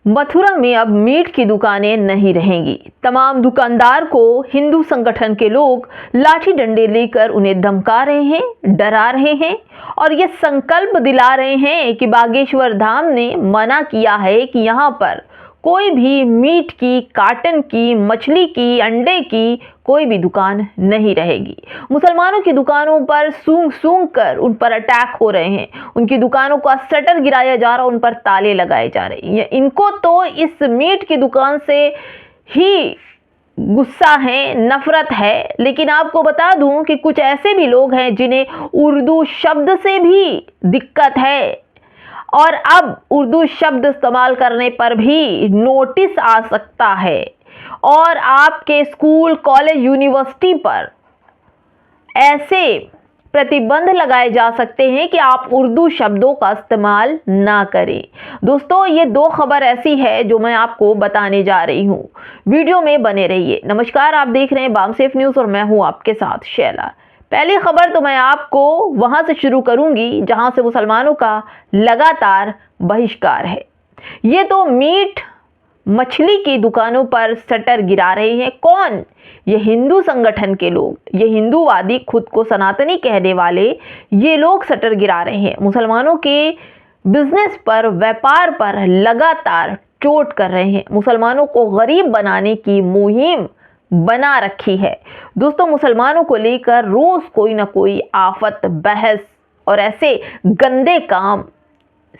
मथुरा में अब मीट की दुकानें नहीं रहेंगी। तमाम दुकानदार को हिंदू संगठन के लोग लाठी डंडे लेकर उन्हें धमका रहे हैं, डरा रहे हैं और ये संकल्प दिला रहे हैं कि बागेश्वर धाम ने मना किया है कि यहाँ पर कोई भी मीट की, काटन की, मछली की, अंडे की कोई भी दुकान नहीं रहेगी। मुसलमानों की दुकानों पर सूंघ सूंघ कर उन पर अटैक हो रहे हैं, उनकी दुकानों का शटर गिराया जा रहा है, उन पर ताले लगाए जा रहे हैं। इनको तो इस मीट की दुकान से ही गुस्सा है, नफरत है। लेकिन आपको बता दूं कि कुछ ऐसे भी लोग हैं जिन्हें उर्दू शब्द से भी दिक्कत है और अब उर्दू शब्द इस्तेमाल करने पर भी नोटिस आ सकता है और आपके स्कूल, कॉलेज, यूनिवर्सिटी पर ऐसे प्रतिबंध लगाए जा सकते हैं कि आप उर्दू शब्दों का इस्तेमाल ना करें। दोस्तों, ये दो खबर ऐसी है जो मैं आपको बताने जा रही हूं। वीडियो में बने रहिए। नमस्कार, आप देख रहे हैं बामसेफ न्यूज़ और मैं हूं आपके साथ शैला। पहली खबर तो मैं आपको वहां से शुरू करूंगी जहां से मुसलमानों का लगातार बहिष्कार है। ये तो मीट, मछली की दुकानों पर शटर गिरा रहे हैं। कौन? ये हिंदू संगठन के लोग, ये हिंदूवादी, खुद को सनातनी कहने वाले ये लोग शटर गिरा रहे हैं। मुसलमानों के बिजनेस पर, व्यापार पर लगातार चोट कर रहे हैं। मुसलमानों को गरीब बनाने की मुहिम बना रखी है। दोस्तों, मुसलमानों को लेकर रोज कोई ना कोई आफत, बहस और ऐसे गंदे काम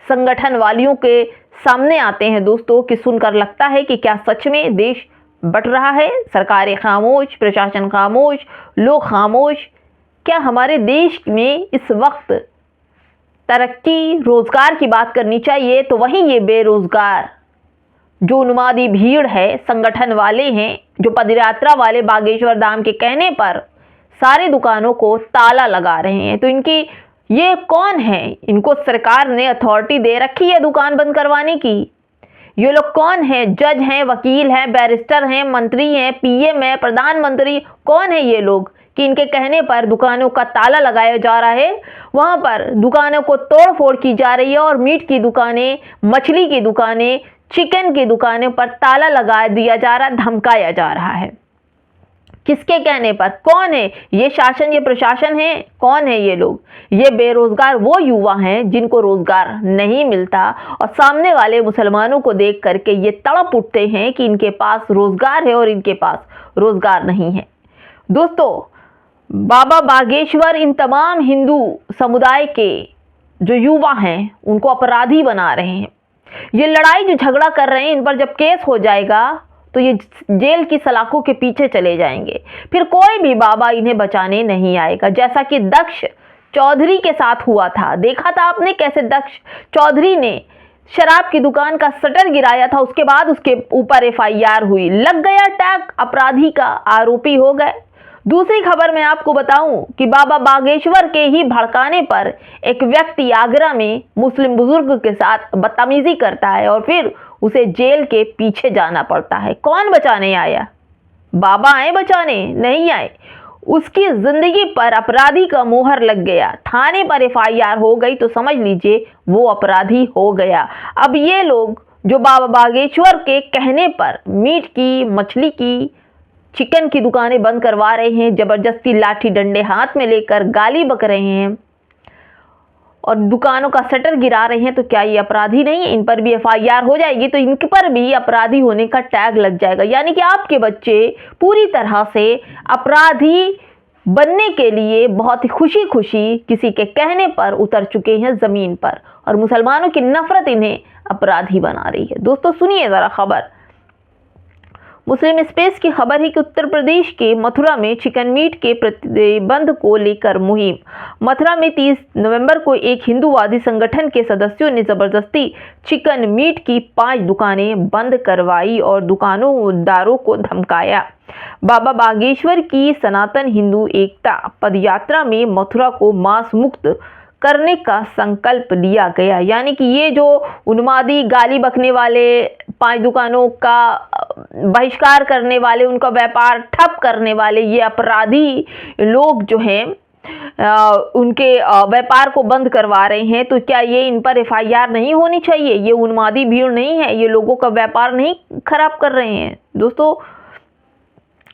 संगठन वालियों के सामने आते हैं दोस्तों कि सुनकर लगता है कि क्या सच में देश बट रहा है? सरकारें खामोश, प्रशासन खामोश, लोग खामोश। क्या हमारे देश में इस वक्त तरक्की, रोजगार की बात करनी चाहिए तो वहीं ये बेरोजगार जो उन्मादी भीड़ है, संगठन वाले हैं, जो पदयात्रा वाले बागेश्वर धाम के कहने पर सारे दुकानों को ताला लगा रहे हैं। तो इनकी ये कौन है? इनको सरकार ने अथॉरिटी दे रखी है दुकान बंद करवाने की। ये लोग कौन है? जज हैं, वकील हैं, बैरिस्टर हैं, मंत्री हैं, पीएम है, प्रधानमंत्री? कौन है ये लोग कि इनके कहने पर दुकानों का ताला लगाया जा रहा है? वहां पर दुकानों को तोड़ फोड़ की जा रही है और मीट की दुकानें, मछली की दुकानें, चिकन की दुकानों पर ताला लगा दिया जा रहा है, धमकाया जा रहा है। किसके कहने पर? कौन है ये? शासन, ये प्रशासन है? कौन है ये लोग? ये बेरोजगार वो युवा हैं जिनको रोजगार नहीं मिलता और सामने वाले मुसलमानों को देख करके ये तड़प उठते हैं कि इनके पास रोजगार है और इनके पास रोजगार नहीं है। दोस्तों, बाबा बागेश्वर इन तमाम हिंदू समुदाय के जो युवा हैं उनको अपराधी बना रहे हैं। ये लड़ाई जो झगड़ा कर रहे हैं, इन पर जब केस हो जाएगा तो ये जेल की सलाखों के पीछे चले जाएंगे। फिर कोई भी बाबा इन्हें बचाने नहीं आएगा। जैसा कि दक्ष चौधरी के साथ हुआ था, देखा था आपने कैसे दक्ष चौधरी ने शराब की दुकान का शटर गिराया था, उसके बाद उसके ऊपर एफआईआर हुई, लग गया टैग, अपराधी का आरोपी हो गए। दूसरी खबर मैं आपको बताऊं कि बाबा बागेश्वर के ही भड़काने पर एक व्यक्ति आगरा में मुस्लिम बुजुर्ग के साथ बदतमीजी करता है और फिर उसे जेल के पीछे जाना पड़ता है। कौन बचाने आया? बाबा आए बचाने? नहीं आए। उसकी जिंदगी पर अपराधी का मोहर लग गया, थाने पर एफआईआर हो गई तो समझ लीजिए वो अपराधी हो गया। अब ये लोग जो बाबा बागेश्वर के कहने पर मीट की, मछली की, चिकन की दुकानें बंद करवा रहे हैं, जबरदस्ती लाठी डंडे हाथ में लेकर गाली बक रहे हैं और दुकानों का शटर गिरा रहे हैं, तो क्या ये अपराधी नहीं है? इन पर भी एफआईआर हो जाएगी तो इन पर भी अपराधी होने का टैग लग जाएगा। यानी कि आपके बच्चे पूरी तरह से अपराधी बनने के लिए बहुत ही खुशी खुशी किसी के कहने पर उतर चुके हैं जमीन पर और मुसलमानों की नफरत इन्हें अपराधी बना रही है। दोस्तों, सुनिए जरा खबर। मुस्लिम स्पेस की खबर है कि उत्तर प्रदेश के मथुरा में चिकन मीट के प्रतिबंध को लेकर मुहिम। मथुरा में 30 नवंबर को एक हिंदूवादी संगठन के सदस्यों ने जबरदस्ती चिकन मीट की 5 दुकानें बंद करवाई और दुकानदारों को धमकाया। बाबा बागेश्वर की सनातन हिंदू एकता पदयात्रा में मथुरा को मांस मुक्त करने का संकल्प लिया गया। यानी कि ये जो उन्मादी, गाली बकने वाले, 5 दुकानों का बहिष्कार करने वाले, उनका व्यापार ठप करने वाले ये अपराधी लोग जो हैं उनके व्यापार को बंद करवा रहे हैं, तो क्या ये इन पर FIR नहीं होनी चाहिए? ये उन्मादी भीड़ नहीं है, ये लोगों का व्यापार नहीं खराब कर रहे हैं? दोस्तों,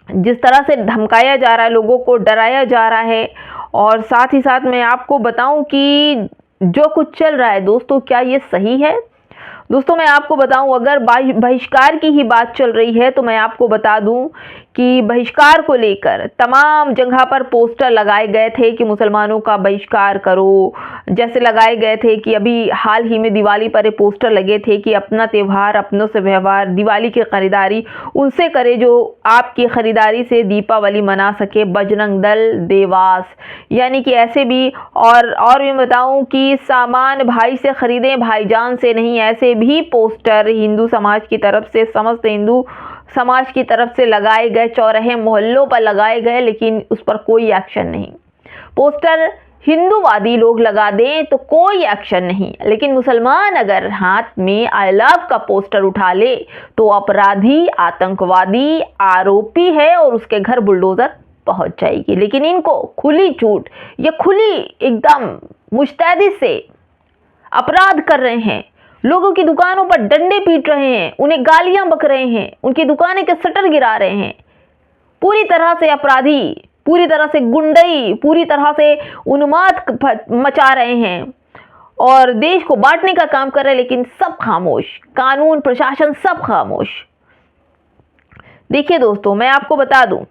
जिस तरह से धमकाया जा रहा है, लोगों को डराया जा रहा है, और साथ ही साथ मैं आपको बताऊं कि जो कुछ चल रहा है दोस्तों, क्या ये सही है? दोस्तों, मैं आपको बताऊं, अगर बहिष्कार की ही बात चल रही है तो मैं आपको बता दूं कि बहिष्कार को लेकर तमाम जगह पर पोस्टर लगाए गए थे कि मुसलमानों का बहिष्कार करो। जैसे लगाए गए थे कि अभी हाल ही में दिवाली पर पोस्टर लगे थे कि अपना त्यौहार अपनों से व्यवहार, दिवाली की खरीदारी उनसे करे जो आपकी खरीदारी से दीपावली मना सके, बजरंग दल, देवास, यानी कि ऐसे भी। और मैं बताऊं कि सामान भाई से खरीदें, भाईजान से नहीं, ऐसे भी पोस्टर हिंदू समाज की तरफ से, समस्त हिंदू समाज की तरफ से लगाए गए, चौराहे मोहल्लों पर लगाए गए, लेकिन उस पर कोई एक्शन नहीं। पोस्टर हिंदूवादी लोग लगा दें तो कोई एक्शन नहीं, लेकिन मुसलमान अगर हाथ में आई लव का पोस्टर उठा ले तो अपराधी, आतंकवादी, आरोपी है और उसके घर बुलडोजर पहुंच जाएगी। लेकिन इनको खुली छूट, ये खुली एकदम मुस्तैदी से अपराध कर रहे हैं, लोगों की दुकानों पर डंडे पीट रहे हैं, उन्हें गालियां बक रहे हैं, उनकी दुकानें के शटर गिरा रहे हैं। पूरी तरह से अपराधी, पूरी तरह से गुंडई, पूरी तरह से उन्माद मचा रहे हैं और देश को बांटने का काम कर रहे हैं, लेकिन सब खामोश, कानून प्रशासन सब खामोश। देखिए दोस्तों, मैं आपको बता दूं,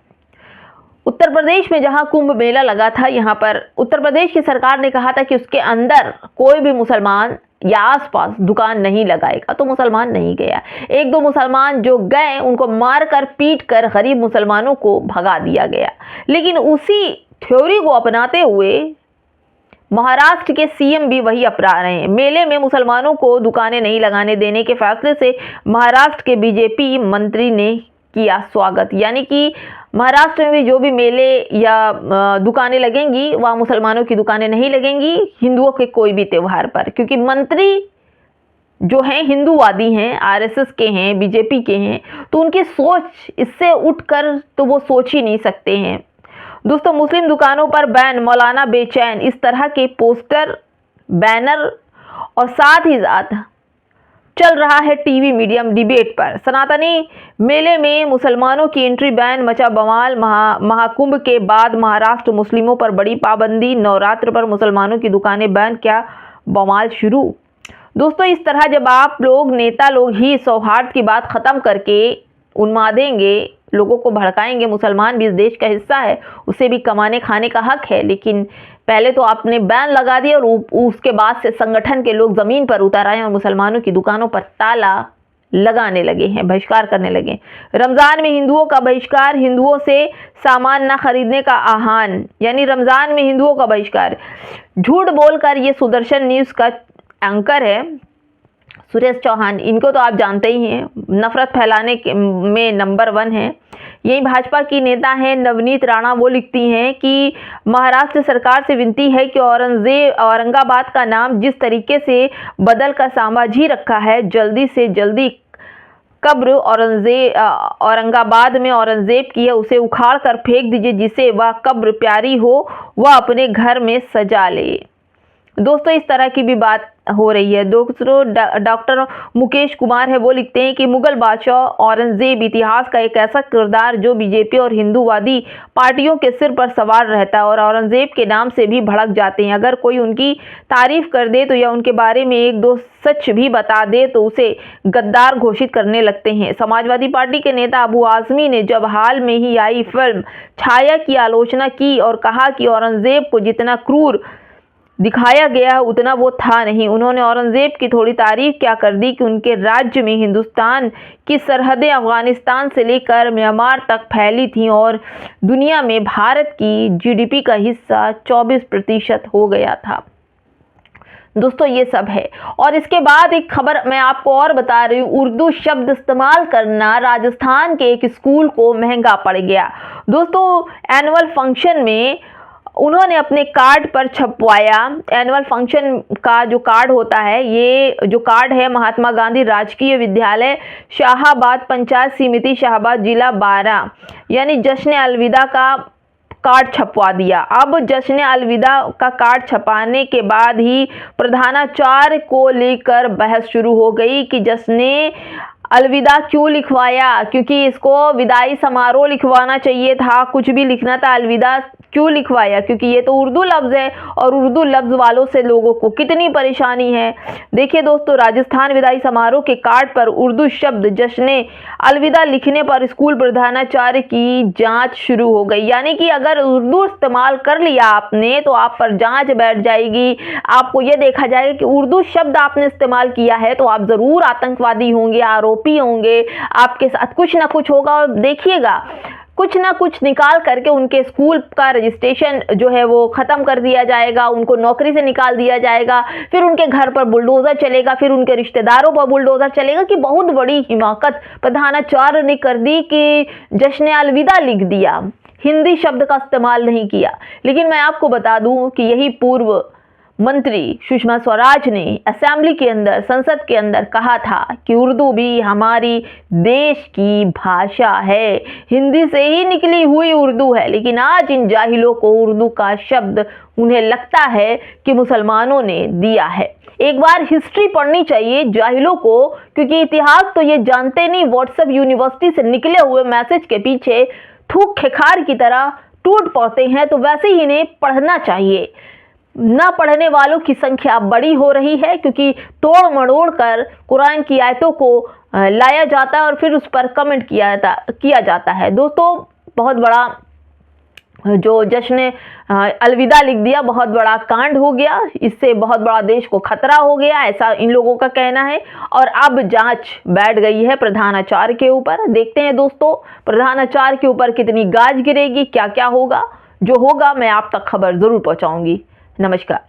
उत्तर प्रदेश में जहां कुंभ मेला लगा था, यहां पर उत्तर प्रदेश की सरकार ने कहा था कि उसके अंदर कोई भी मुसलमान या आसपास दुकान नहीं लगाएगा, तो मुसलमान नहीं गया। एक दो मुसलमान जो गए उनको मारकर पीट कर गरीब मुसलमानों को भगा दिया गया। लेकिन उसी थ्योरी को अपनाते हुए महाराष्ट्र के CM भी वही अपना रहे हैं। मेले में मुसलमानों को दुकानें नहीं लगाने देने के फैसले से महाराष्ट्र के BJP मंत्री ने किया स्वागत, यानी कि महाराष्ट्र में भी जो भी मेले या दुकानें लगेंगी वहाँ मुसलमानों की दुकानें नहीं लगेंगी, हिंदुओं के कोई भी त्यौहार पर, क्योंकि मंत्री जो हैं हिंदूवादी हैं, RSS के हैं, BJP के हैं, तो उनकी सोच इससे उठकर तो वो सोच ही नहीं सकते हैं। दोस्तों, मुस्लिम दुकानों पर बैन, मौलाना बेचैन, इस तरह के पोस्टर, बैनर और साथ ही साथ चल रहा है टीवी मीडियम डिबेट पर। सनातनी मेले में मुसलमानों की एंट्री बैन, मचा बवाल। महाकुंभ के बाद महाराष्ट्र मुस्लिमों पर बड़ी पाबंदी, नवरात्र पर मुसलमानों की दुकानें बैन, क्या बवाल शुरू। दोस्तों, इस तरह जब आप लोग, नेता लोग ही सौहार्द की बात खत्म करके उन्मादेंगे, लोगों को भड़काएंगे, मुसलमान भी इस देश का हिस्सा है, उसे भी कमाने खाने का हक है, लेकिन पहले तो आपने बैन लगा दिया और उसके बाद से संगठन के लोग जमीन पर उतर आए और मुसलमानों की दुकानों पर ताला लगाने लगे हैं, बहिष्कार करने लगे। रमजान में हिंदुओं का बहिष्कार, हिंदुओं से सामान न खरीदने का आह्वान, यानी रमजान में हिंदुओं का बहिष्कार। झूठ बोलकर, ये सुदर्शन न्यूज का एंकर है सुरेश चौहान, इनको तो आप जानते ही हैं, नफरत फैलाने में नंबर 1 है। यही भाजपा की नेता हैं नवनीत राणा, वो लिखती हैं कि महाराष्ट्र सरकार से विनती है कि औरंगाबाद का नाम जिस तरीके से बदल कर संभाजी रखा है, जल्दी से जल्दी कब्र औरंगाबाद में औरंगजेब की है, उसे उखाड़ कर फेंक दीजिए, जिसे वह कब्र प्यारी हो वह अपने घर में सजा ले। दोस्तों, इस तरह की भी बात हो रही है। दोस्तों, डॉक्टर मुकेश कुमार है, वो लिखते हैं कि मुगल बादशाह औरंगजेब इतिहास का एक ऐसा किरदार जो BJP और हिंदूवादी पार्टियों के सिर पर सवार रहता है और औरंगजेब के नाम से भी भड़क जाते हैं। अगर कोई उनकी तारीफ कर दे तो या उनके बारे में एक दो सच भी बता दे तो उसे गद्दार घोषित करने लगते हैं। समाजवादी पार्टी के नेता अबू आजमी ने जब हाल में ही आई फिल्म छाया की आलोचना की और कहा कि औरंगजेब को जितना क्रूर दिखाया गया उतना वो था नहीं। उन्होंने औरंगजेब की थोड़ी तारीफ क्या कर दी कि उनके राज्य में हिंदुस्तान की सरहदें अफगानिस्तान से लेकर म्यांमार तक फैली थीं और दुनिया में भारत की GDP का हिस्सा 24% हो गया था। दोस्तों, ये सब है। और इसके बाद एक खबर मैं आपको और बता रही हूँ, उर्दू शब्द इस्तेमाल करना राजस्थान के एक स्कूल को महंगा पड़ गया। दोस्तों, एनुअल फंक्शन में उन्होंने अपने कार्ड पर छपवाया, एनुअल फंक्शन का जो कार्ड होता है, ये जो कार्ड है महात्मा गांधी राजकीय विद्यालय शाहाबाद, पंचायत समिति शाहाबाद, जिला 12, यानी जश्न अलविदा का कार्ड छपवा दिया। अब जश्न अलविदा का कार्ड छपाने के बाद ही प्रधानाचार्य को लेकर बहस शुरू हो गई कि जश्न अलविदा क्यों लिखवाया, क्योंकि इसको विदाई समारोह लिखवाना चाहिए था, कुछ भी लिखना था, अलविदा क्यों लिखवाया, क्योंकि ये तो उर्दू लफ्ज़ है और उर्दू लफ्ज़ वालों से लोगों को कितनी परेशानी है। देखिए दोस्तों, राजस्थान विदाई समारोह के कार्ड पर उर्दू शब्द जश्न अलविदा लिखने पर स्कूल प्रधानाचार्य की जांच शुरू हो गई। यानी कि अगर उर्दू इस्तेमाल कर लिया आपने तो आप पर जांच बैठ जाएगी। आपको ये देखा जाएगा कि उर्दू शब्द आपने इस्तेमाल किया है तो आप ज़रूर आतंकवादी होंगे, आरोपी होंगे, आपके साथ कुछ ना कुछ होगा। और देखिएगा, कुछ ना कुछ निकाल करके उनके स्कूल का रजिस्ट्रेशन जो है वो ख़त्म कर दिया जाएगा, उनको नौकरी से निकाल दिया जाएगा, फिर उनके घर पर बुलडोज़र चलेगा, फिर उनके रिश्तेदारों पर बुलडोज़र चलेगा। कि बहुत बड़ी हिमाकत प्रधानाचार्य ने कर दी कि जश्न अलविदा लिख दिया, हिंदी शब्द का इस्तेमाल नहीं किया। लेकिन मैं आपको बता दूं कि यही पूर्व मंत्री सुषमा स्वराज ने असेंबली के अंदर, संसद के अंदर कहा था कि उर्दू भी हमारी देश की भाषा है, हिंदी से ही निकली हुई उर्दू है। लेकिन आज इन जाहिलों को उर्दू का शब्द उन्हें लगता है कि मुसलमानों ने दिया है। एक बार हिस्ट्री पढ़नी चाहिए जाहिलों को, क्योंकि इतिहास तो ये जानते नहीं। व्हाट्सएप यूनिवर्सिटी से निकले हुए मैसेज के पीछे थूक खेखार की तरह टूट पड़ते हैं, तो वैसे ही इन्हें पढ़ना चाहिए। ना पढ़ने वालों की संख्या बड़ी हो रही है, क्योंकि तोड़ मड़ोड़ कर कुरान की आयतों को लाया जाता है और फिर उस पर कमेंट किया जाता है। दोस्तों, बहुत बड़ा जो जश्न अलविदा लिख दिया, बहुत बड़ा कांड हो गया, इससे बहुत बड़ा देश को खतरा हो गया, ऐसा इन लोगों का कहना है। और अब जांच बैठ गई है प्रधानाचार्य के ऊपर। देखते हैं दोस्तों, प्रधानाचार्य के ऊपर कितनी गाज गिरेगी, क्या क्या होगा। जो होगा मैं आप तक खबर जरूर पहुंचाऊंगी। नमस्कार।